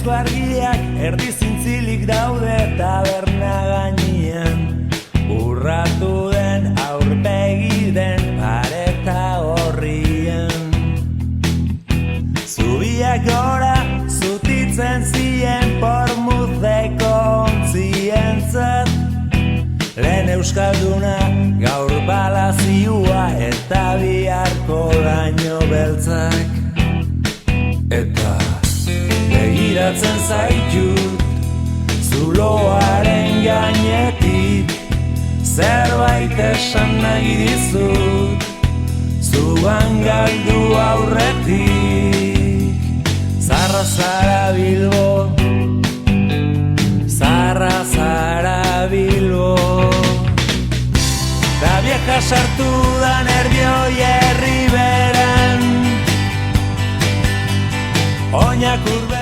Berezko argiak erdi zintzilik daude taberna gainean. Urratu den aurpegi den pareta horrian. Zubiak gora zutitzen zien pormuzeko ontzientzat. Lehen euskalduna gaur balazioa eta biharko laino beltzak. Eta begiratzen zaitut zuloaren gainetik, zerbait esan nahi dizut zugan galdu aurretik. Zarra zara Bilbo, zarra zara Bilbo, da vieja sartu da nervioi herri beran, oinak urbe